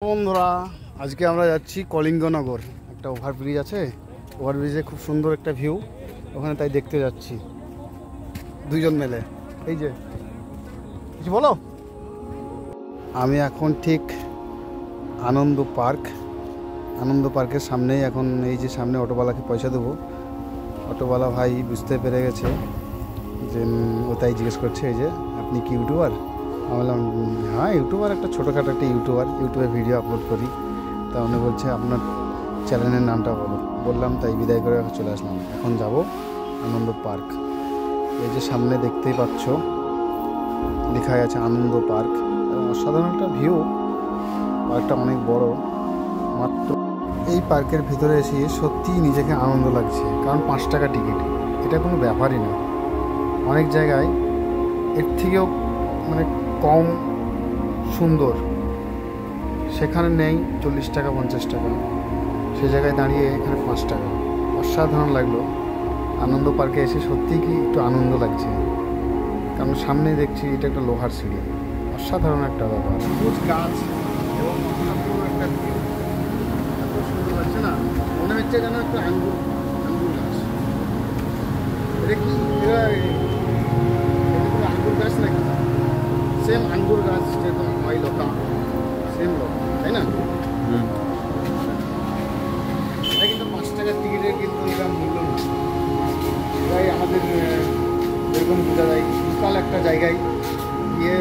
বন্ধুরা আজকে আমরা যাচ্ছি কলিঙ্গনগর। একটা ওভারব্রিজ আছে, ওভারব্রিজে খুব সুন্দর একটা ভিউ, ওখানে তাই দেখতে যাচ্ছি দুইজন মিলে। এই যে কিছু বলো। আমি এখন ঠিক আনন্দ পার্কের সামনেই এখন। এই যে সামনে অটোওয়ালাকে পয়সা দেবো, অটোওয়ালা ভাই বুঝতে পেরে গেছে যে ও তাই জিজ্ঞেস করছে এই যে আপনি কি ইউটিউবার। আমি বললাম হ্যাঁ ইউটিউবার, একটা ছোটোখাটো একটা ইউটিউবে ভিডিও আপলোড করি। তা উনি বলছে আপনার চ্যানেলের নামটা বললাম, তাই বিদায় করে চলে আসলাম। এখন যাব আনন্দ পার্ক। এই যে সামনে দেখতেই পাচ্ছ লেখা আছে আনন্দ পার্ক, অসাধারণ একটা ভিউ। পার্কটা অনেক বড়। মাত্র এই পার্কের ভিতরে এসে সত্যিই নিজেকে আনন্দ লাগছে, কারণ 5 টাকা টিকিট, এটা কোনো ব্যাপারই না। অনেক জায়গায় এর থেকেও মানে কম সুন্দর, সেখানে নেই 40 টাকা 50 টাকা, সে জায়গায় দাঁড়িয়ে এখানে 5 টাকা। অসাধারণ লাগলো আনন্দ পার্কে এসে, সত্যিই কি একটু আনন্দ লাগছে, কারণ সামনে দেখছি এটা একটা লোহার সিঁড়ি। অসাধারণ একটা ব্যাপার, সবুজ গাছ এবং একটা ভিউ, এত সুন্দর লাগছে না, মনে হচ্ছে যেন একটা আঙ্গুর গাছ। এটা কি আঙ্গুর গাছ নাকি? সেম আঙ্গুর গাছ যেরকম হয় লতা, সেম লতা, তাই না? এটা কিন্তু 5 টাকার টিকিটের কিন্তু এটা মূল্য না। এটাই আমাদের যেরকম বোঝা যায় বিশাল একটা জায়গায় গিয়ে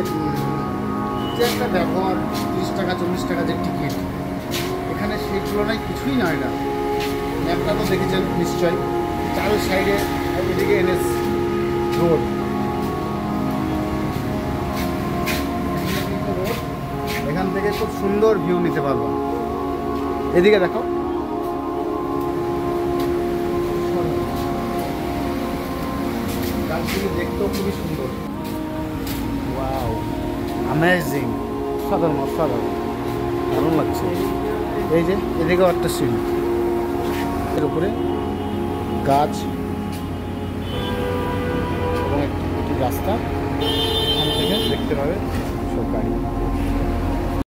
যে একটা ব্যবহার 30 টাকা 40 টাকা যে টিকিট, এখানে সেই তুলনায় কিছুই না। এটা ম্যাপটা তো দেখেছেন নিশ্চয়ই, চার সাইডে এদিকে এনএস রোড, এখান থেকে খুব সুন্দর ভিউ নিতে পারবো। এদিকে দেখো, গাছগুলো দেখতেও খুবই সুন্দর। ওয়াও, অ্যামেজিং, অসাধারণ দারুণ লাগছে। এই যে এদিকেও একটা সিঁড়ি, এর উপরে গাছ এবং একটি রাস্তা, এখান থেকে দেখতে পাবে সব গাড়ি।